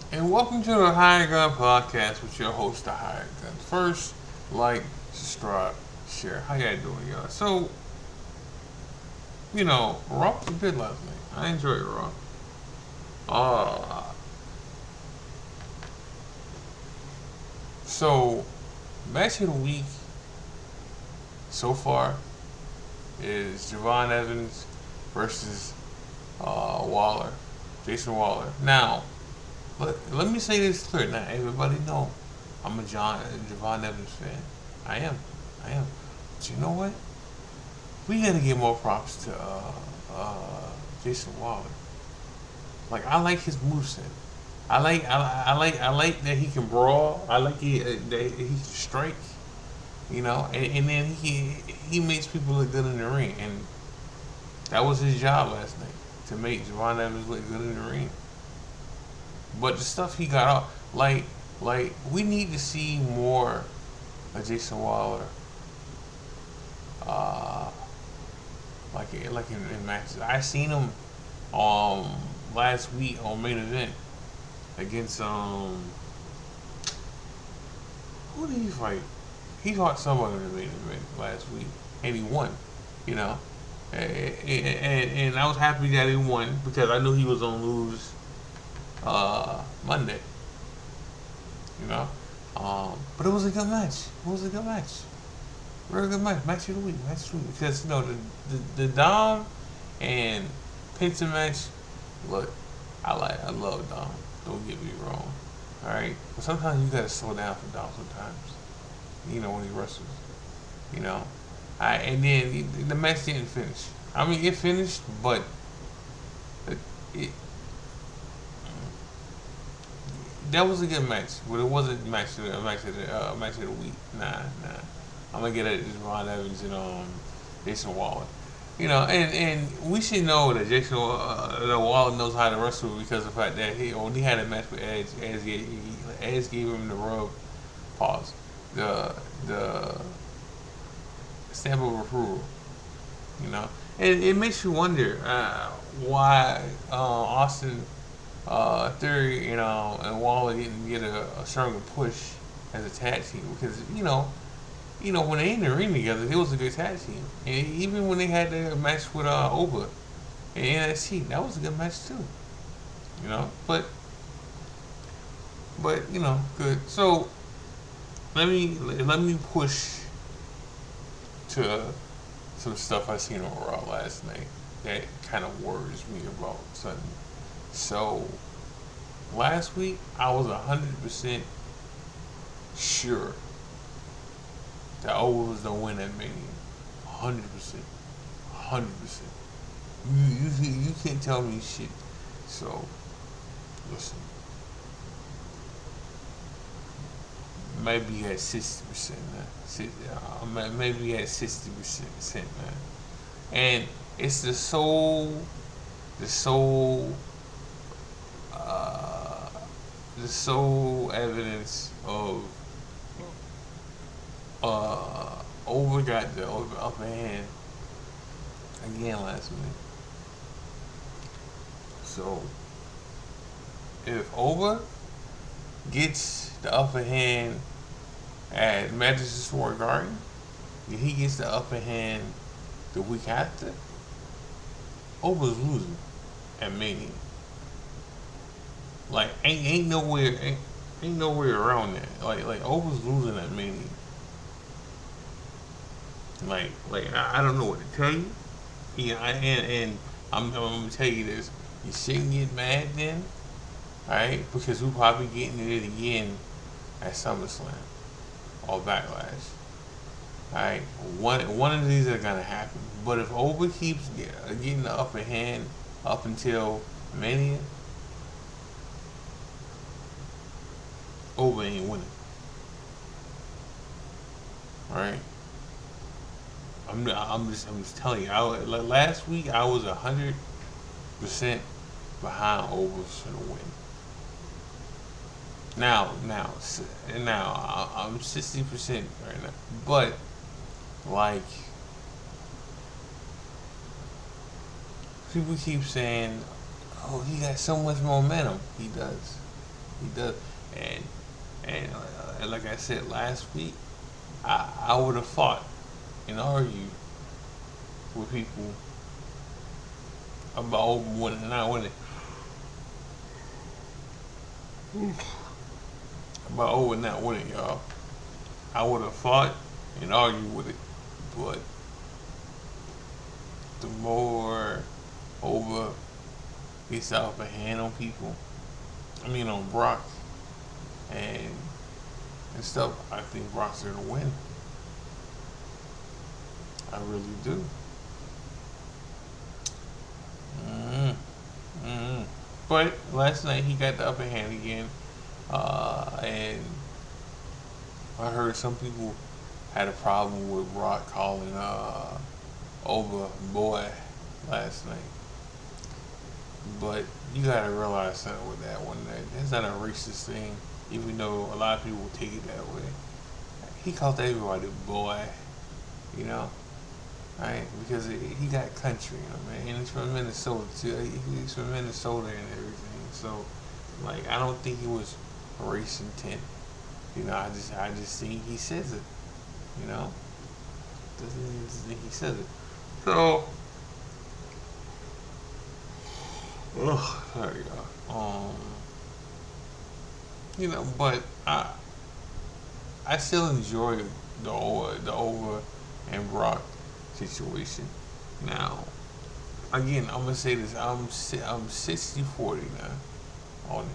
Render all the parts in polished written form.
And welcome to the Hired Gun Podcast with your host, the Hired Gun. First, like, subscribe, share. How y'all doing, y'all? So, Raw was good last night. I enjoyed Raw. Uh, so, match of the week so far is Javon Evans versus Waller, Jason Waller. Now, let me say this clear. Now, everybody know I'm a Javon Evans fan. I am. I am. But you know what? We gotta give more props to Jason Waller. Like I like his moveset. I like that he can brawl. I like that he can strike. And then he makes people look good in the ring, and that was his job last night to make Javon Evans look good in the ring. But the stuff he got off, like we need to see more of Jason Waller, uh, like in matches. I seen him last week on main event against who did he fight? He fought someone in the main event last week and he won. You know, and I was happy that he won because I knew he was gonna lose Monday. You know, but it was a good match. It was a good match. Very good match. Match of the week. Match of the week. Because the Dom and Penta match. Look, I love Dom. Don't get me wrong. All right, but sometimes you gotta slow down for Dom. Sometimes, when he wrestles. You know, and then the match didn't finish. I mean, it finished, but it that was a good match, but it wasn't match of the week. Nah. I'm gonna get at Ron Evans and Jason Waller. And we should know that that Waller knows how to wrestle because of the fact that he had a match with Edge. Edge gave him the rub, pause, the stamp of approval. And it makes you wonder why Austin Theory, and Waller didn't get a stronger push as a tag team because when they in the ring together, it was a good tag team. And even when they had their match with Oba in NXT, that was a good match too. You know, but good. So let me push to some stuff I seen on Raw last night that kind of worries me about something. So last week I was 100% sure that Owens was gonna win that Mania. 100%, 100%. You can't tell me shit. So listen, maybe he had 60% man. Maybe he had 60% man. And it's the sole uh, the sole evidence of Over got the upper hand again last week. So if Over gets the upper hand at Madison Square Garden, if he gets the upper hand the week after, Over's losing at Mania. Like ain't nowhere around that. Like Over's losing at Mania. I don't know what to tell you. And I'm gonna tell you this. You shouldn't get mad then, alright? Because we're probably getting it again at SummerSlam or Backlash. Alright? One of these are gonna happen. But if Over keeps getting the upper hand up until Mania, Over ain't winning. Alright? I'm just telling you. Last week I was 100% behind Overs for the win. Now I'm 60% right now. But like people keep saying, oh, he got so much momentum. He does. He does, and like I said last week, I would have fought and argued with people about over winning and not winning, about over and not winning, y'all. I would have fought and argued with it, but the more over gets out of hand on people, I mean on Brock and stuff, I think Brock's gonna win. I really do. mm mm But last night he got the upper hand again, and I heard some people had a problem with Brock calling over boy last night. But you gotta realize something with that one. That's not a racist thing, even though a lot of people take it that way. He called everybody boy, you know, right? Because he got country, you know, man. And he's from Minnesota too. He's from Minnesota and everything. So, like, I don't think he was race intent. You know, I just think he says it. You know, just think he says it. So, sorry, y'all. You know, but I still enjoy the over and Brock situation. Now, again, I'm gonna say this. I'm 60-40 now on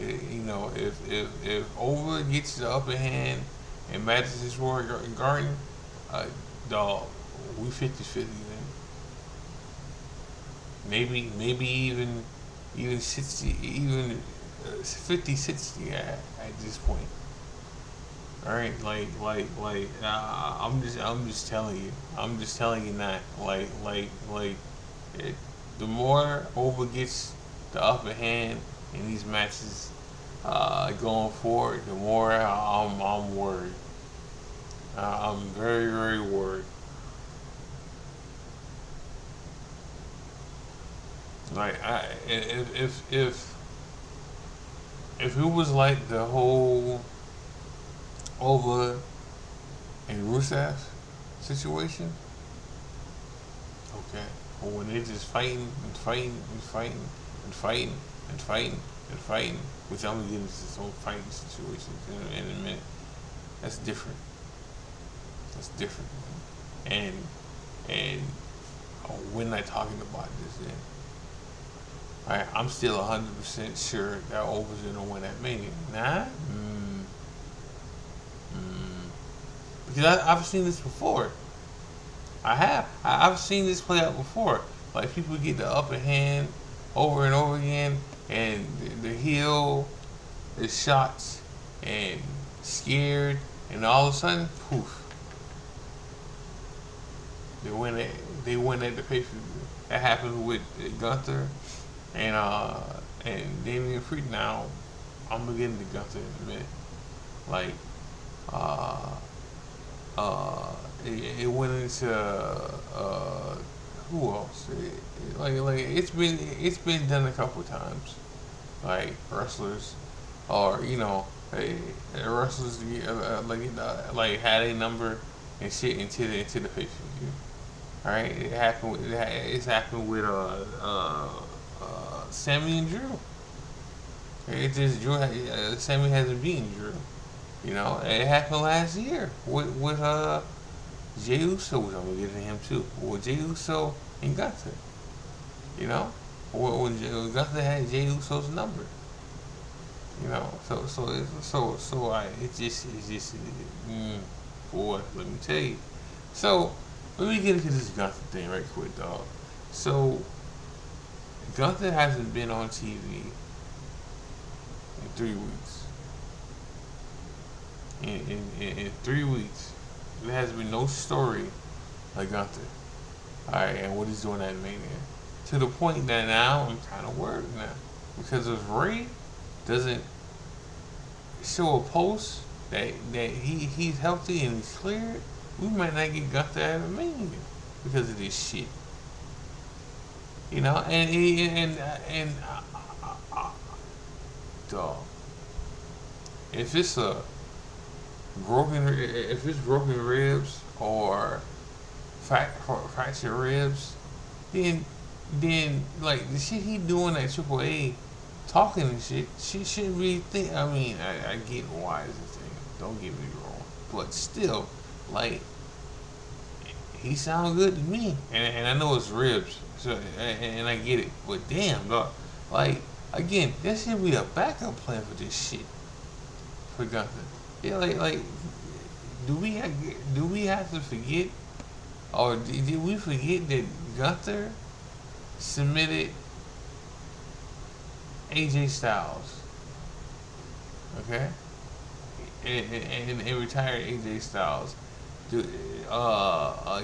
it. You know, if over gets the upper hand and Madison Square Garden, dog, we 50-50 then. Maybe even 60, even 50-60 at this point. All right, I'm just telling you. I'm just telling you that. It, the more over gets the upper hand in these matches going forward, the more I'm worried. I'm very very worried. Like if it was like the whole over and Rusev situation, okay. But when they're just fighting and fighting and fighting and fighting and fighting and fighting, which I'm gonna get into this whole fighting situation in a minute, that's different. That's different. And and we're not talking about this then. Alright, I'm still 100% sure that Over's gonna win that Mania. Nah? Because I've seen this before. I have. I've seen this play out before. Like people get the upper hand over and over again, and the heel is shots and scared, and all of a sudden, poof, they win it. They win at the pay per view. That happened with Gunther and Damian Priest. Now, I'm gonna get into Gunther in a minute. Like, uh, it went into who else? Like it's been done a couple times. Like wrestlers, or wrestlers like had a number and shit into the pay per view. All right, it's happened with Sammy and Drew. It just Sammy hasn't beaten Drew. You know, it happened last year with Jey Uso, which I'm gonna get to him too. With Jey Uso and Gunther, you know, when Gunther had Jey Uso's number, you know, boy, let me tell you. So let me get into this Gunther thing right quick, dog. So Gunther hasn't been on TV in 3 weeks. In 3 weeks, there has been no story like Gunther. Alright, and what he's doing at Mania. To the point that now I'm kind of worried now. Because if Ray doesn't show a post that he's healthy and he's cleared, we might not get Gunther at Mania because of this shit. You know, and dog. If it's a if it's broken ribs or fractured ribs, then like the shit he doing at AAA, talking and shit, she shouldn't really think. I mean, I get why it's a thing. Don't get me wrong, but still, like he sound good to me, and I know it's ribs, so and I get it. But damn, dog, like again, there should be a backup plan for this shit for Gunther. Yeah, like do we have to forget, or did we forget that Gunther submitted AJ Styles, okay, and retired AJ Styles.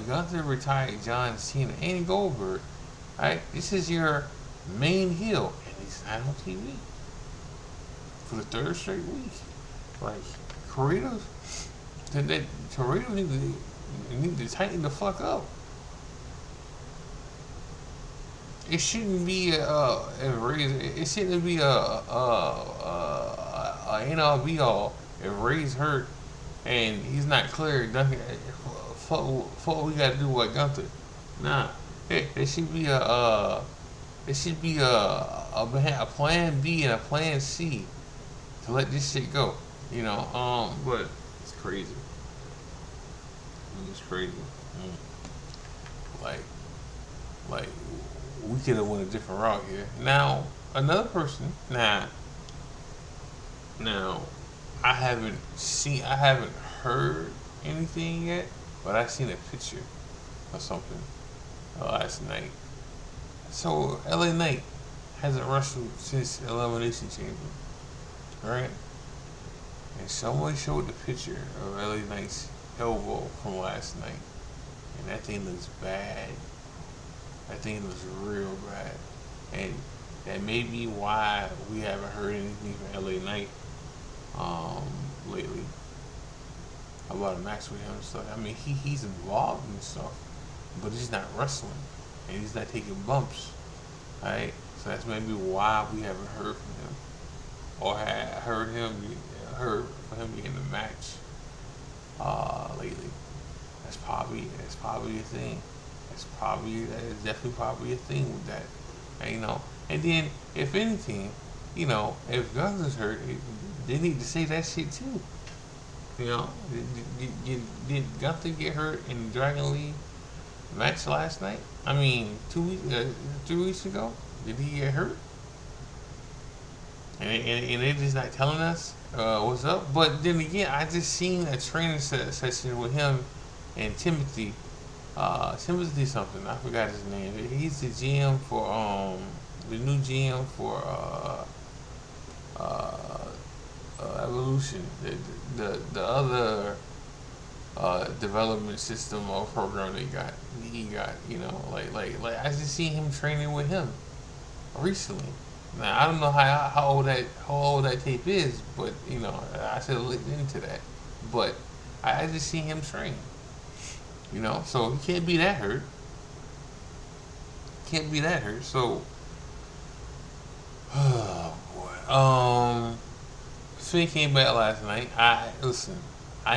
Gunther retired John Cena and Goldberg. Right, this is your main heel, and he's not on TV for the third straight week. Like Corridos, that Corridos need to tighten the fuck up. It shouldn't be it shouldn't be a end all be all if Ray's hurt and he's not clear. Fuck, we got to do what Gunther. Nah, it should be it should be a plan B and a plan C to let this shit go. You know, but it's crazy. It's crazy. Like, like we could have went a different route here. Now, another person. Now, I haven't heard anything yet, but I seen a picture or something last night. So, LA Knight hasn't wrestled since Elimination Chamber, right? And someone showed the picture of LA Knight's elbow from last night, and that thing looks bad. That thing looks real bad, and that may be why we haven't heard anything from LA Knight lately about a match with him and stuff. I mean, he's involved in stuff, but he's not wrestling, and he's not taking bumps, right? So that's maybe why we haven't heard from him, or heard for him being in the match lately. That's probably a thing. That is definitely probably a thing with that. And, you know, and then if anything, you know, if Gunther's hurt, they need to say that shit too. You know, did Gunther get hurt in the Dragon League match last night? I mean, 3 weeks ago, did he get hurt? And they're just not telling us what's up. But then again, I just seen a training session with him and Timothy. Timothy something, I forgot his name. He's the GM for the new GM for Evolution, the other development system or program he got, you know, like I just seen him training with him recently. Now I don't know how old that tape is, but you know I should have looked into that. But I just seen him train. You know, so he can't be that hurt. So, oh boy. Finn came back last night. I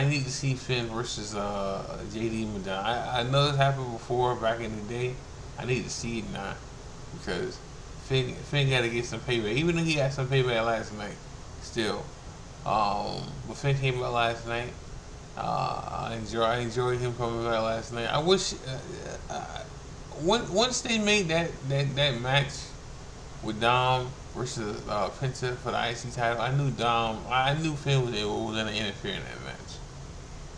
need to see Finn versus JD Madonna. I know this happened before back in the day. I need to see it now because Finn got to get some payback. Even though he got some payback last night, still. But Finn came back last night. I enjoyed him coming back last night. I wish once they made that match with Dom versus Penta for the IC title, I knew Finn was going to interfere in that match.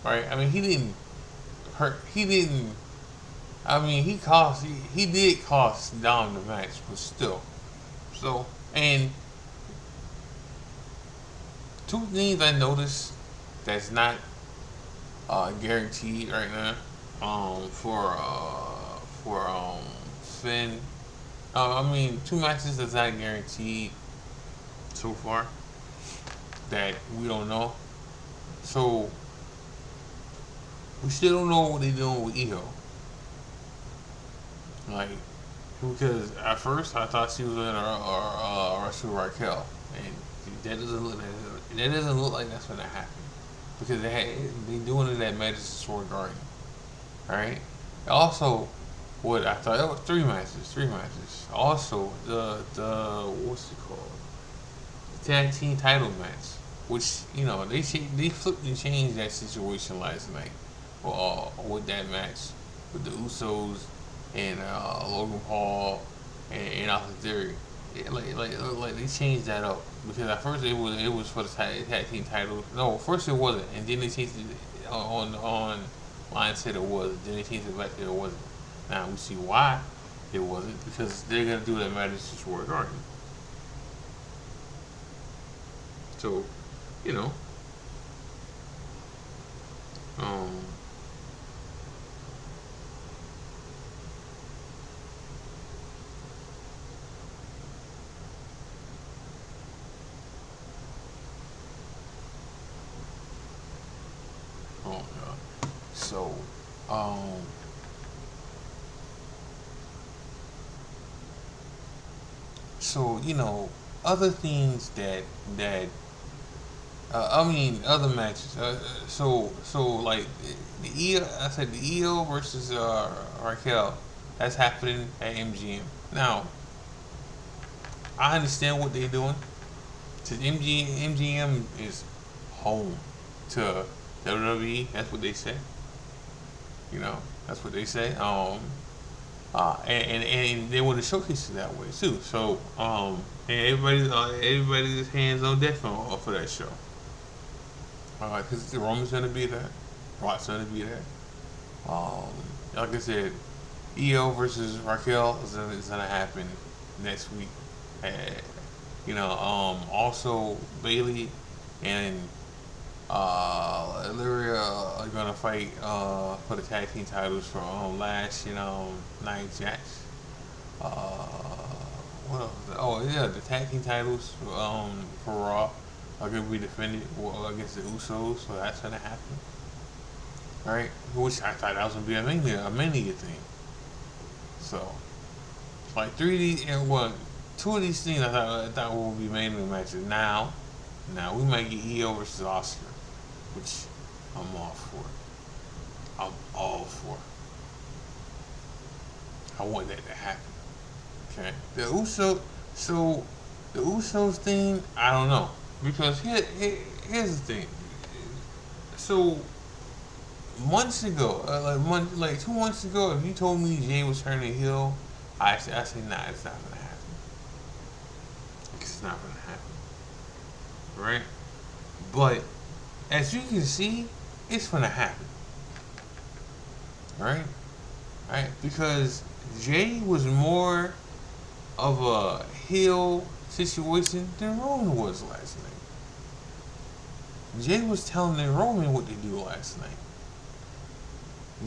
Right? I mean, he didn't hurt. He didn't. I mean, he did cost Dom the match, but still. So, and two things I noticed that's not guaranteed right now for Finn. I mean, two matches that's not guaranteed so far that we don't know. So we still don't know what they're doing with Io. Like, because at first I thought she was in a wrestle Raquel, and That doesn't look like that's gonna happen because they doing it at Madison Square Garden. All right. Also, what I thought that was three matches. Three matches. Also, the what's it called? The tag team title match, which they flipped and changed that situation last night. With that match with the Usos and Logan Paul and Austin Theory. Like they changed that up because at first it was for the tag team title. No, first it wasn't, and then they changed it on line said it was. Then they changed it back to it wasn't. Now we see why it wasn't because they're gonna do that Madison Square Garden. So, you know, um, oh yeah. So, um, other things that I mean, other matches. Like I said the EO versus Raquel. That's happening at MGM. Now, I understand what they're doing. To MGM is home to WWE. That's what they say. That's what they say. And they want to showcase it that way too. So, and everybody's hands on deck for that show. Because the Roman's gonna be there, Rock's gonna be there. Um, like I said, EO versus Raquel is gonna happen next week. Uh, also Bailey and Illyria are gonna fight for the tag team titles for last Nia Jax. What else? Oh yeah, the tag team titles for Raw are gonna be defended against the Usos, so that's gonna happen. All right, which I thought that was gonna be a mania thing. So like two of these things I thought would be mania matches. Now we might get EO versus Oscar, which I'm all for. I'm all for. I want that to happen. Okay. So the Usos thing, I don't know because here's the thing. So months ago, like 2 months ago, if you told me Jay was turning heel, I say nah, it's not gonna happen. It's not gonna happen, right? But as you can see, it's gonna happen, right? Right? Because Jay was more of a heel situation than Roman was last night. Jay was telling Roman what to do last night.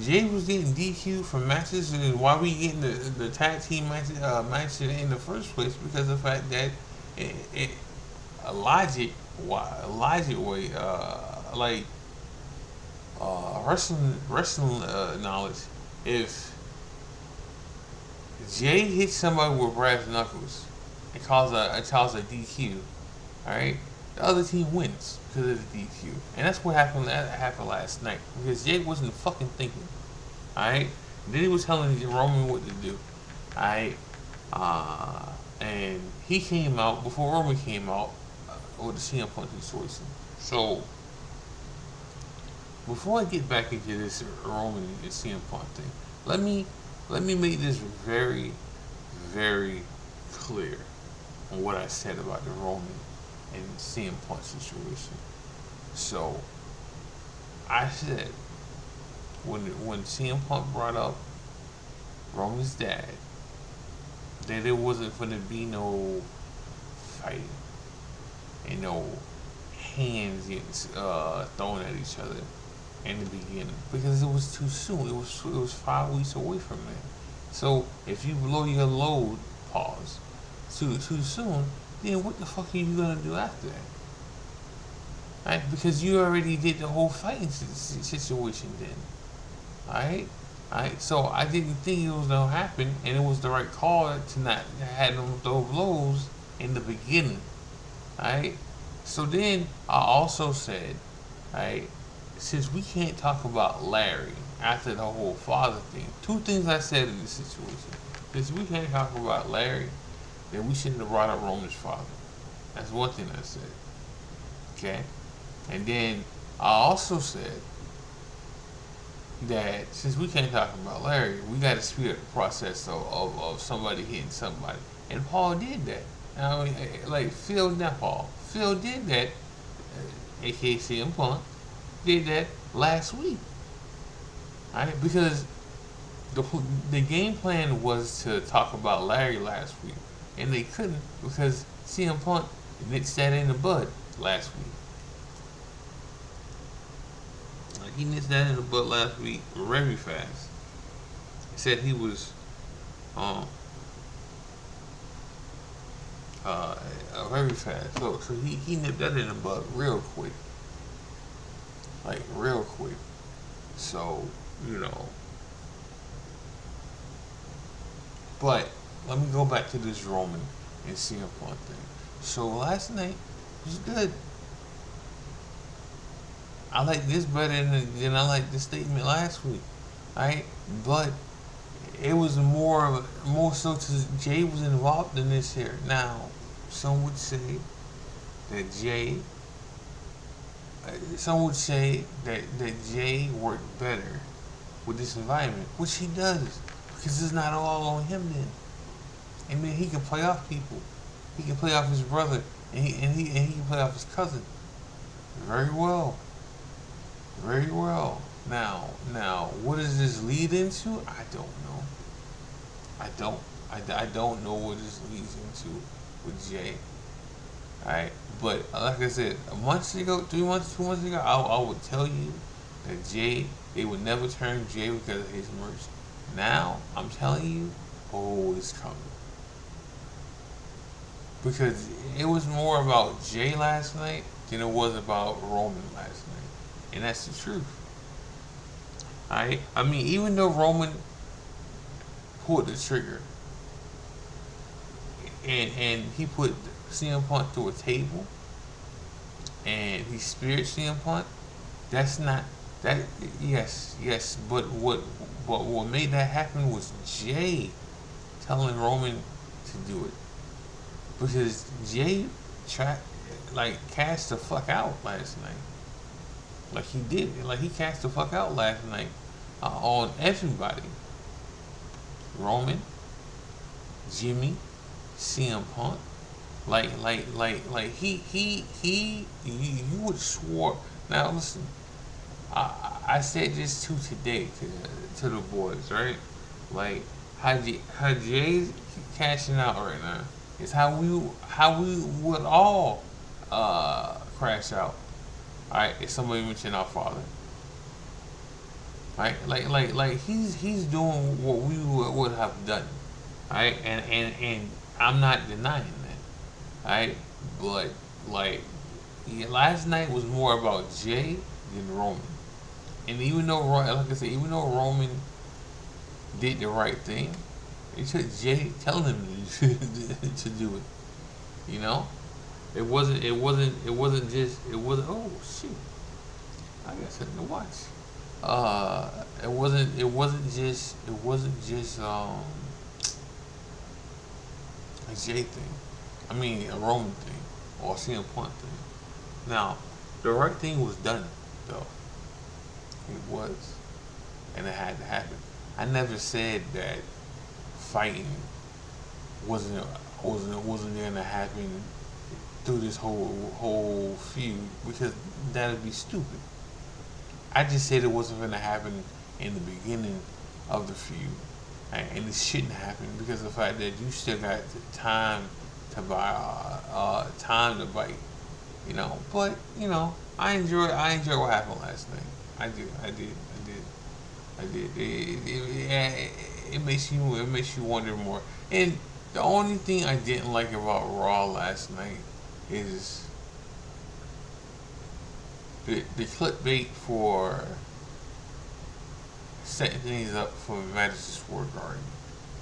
Jay was getting DQ from matches, and why we getting the tag team match in the first place because of the fact that it a logic way like wrestling knowledge. If Jay hits somebody with brass knuckles and cause a DQ, all right, the other team wins because of the DQ, and that's what happened. That happened last night because Jay wasn't fucking thinking. All right, then he was telling Roman what to do. All right, and he came out before Roman came out with the CM Punk situation. So before I get back into this Roman and CM Punk thing, let me make this very, very clear on what I said about the Roman and CM Punk situation. So I said when CM Punk brought up Roman's dad that there wasn't going to be no fighting and no hands getting thrown at each other in the beginning because it was too soon. It was 5 weeks away from that. So if you blow your load, pause, too soon, then what the fuck are you gonna do after that? Right? Because you already did the whole fighting situation then. Alright? Alright, so I didn't think it was gonna happen, and it was the right call to not have them throw blows in the beginning. Alright? So then I also said, right, since we can't talk about Larry after the whole father thing, two things I said in this situation. Since we can't talk about Larry, then we shouldn't have brought up Roman's father. That's one thing I said. Okay? And then I also said that since we can't talk about Larry, we got to speed up the process of somebody hitting somebody. And Paul did that. I mean, like Phil, not Paul. Phil did that, aka CM Punk, did that last week. Right? Because the the game plan was to talk about Larry last week, and they couldn't because CM Punk nipped that in the bud last week. Like he nipped that in the bud last week very fast. He said he was um uh very fast. So he nipped that in the bud real quick, like real quick. So you know, but let me go back to this Roman and CM Punk thing. So last night was good. I like this better than I like the statement last week, right? But it was more so to Jay was involved in this here. Now, some would say that Jay, some would say that Jay worked better with this environment, which he does, because it's not all on him then. And then he can play off people. He can play off his brother, and he can play off his cousin very well. Very well. Now, what does this lead into? I don't know. I don't. I don't know what this leads into with Jay. Alright? But like I said, a month ago, 3 months, 2 months ago, I would tell you that Jay, they would never turn Jay because of his merch. Now, I'm telling you, oh, it's coming. Because it was more about Jay last night than it was about Roman last night. And that's the truth. Alright? I mean, even though Roman pulled the trigger and he put CM Punk through a table and he speared CM Punk, that's not that yes, but what made that happen was Jay telling Roman to do it. Because Jay tried like cashed the fuck out last night. Like he did. Like he cashed the fuck out last night on everybody. Roman, Jimmy, CM Punk. Like you would swore. Now listen, I said this too today to the boys, right? Like how Jay's cashing out right now is how we would all crash out. Alright, if somebody mentioned our father. Right? Like he's doing what we would have done. Alright? And I'm not denying that. Alright? But like yeah, last night was more about Jay than Roman. And even though like I said, even though Roman did the right thing, it took Jay telling him to do it. You know? It wasn't just it wasn't oh shit. I got something to watch. It wasn't just a J thing. I mean a Roman thing or a CM Punk thing. Now, the right thing was done though. It was. And it had to happen. I never said that fighting wasn't wasn't gonna happen through this whole feud because that'd be stupid. I just said it wasn't gonna happen in the beginning of the feud, and it shouldn't happen because of the fact that you still got the time to buy time to bite, you know. But you know, I enjoyed what happened last night. I did. It makes you wonder more. And the only thing I didn't like about Raw last night is the clickbait for setting things up for Madison Square Garden.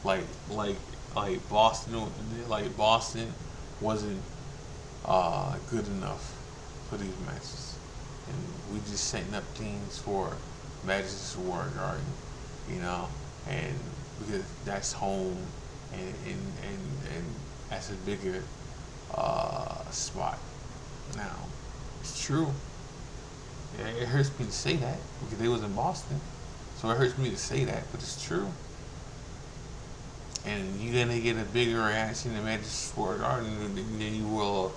Like like like Boston wasn't good enough for these matches. And we just setting up things for Madison Square Garden, you know, and because that's home, and that's a bigger spot. Now, it's true. Yeah, it hurts me to say that because they was in Boston, so it hurts me to say that, but it's true. And you're gonna get a bigger reaction in Madison Square Garden than you will,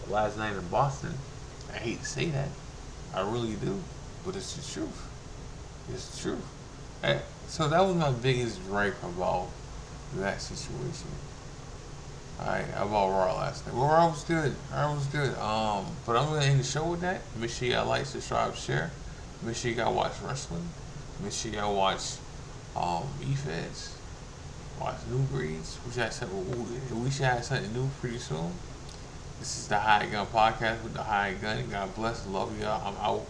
last night in Boston. I hate to say that, I really do, but it's the truth. It's the truth. So that was my biggest gripe about that situation. Alright, about Raw last night. Well, Raw was good. Raw was good. But I'm gonna end the show with that. Make sure y'all like, subscribe, share. Make sure you gotta watch wrestling. Make sure y'all watch E-Feds. Watch New Breeds. We should have something new pretty soon. This is the Hired Gun Podcast with the Hired Gun. God bless. Love y'all. I'm out.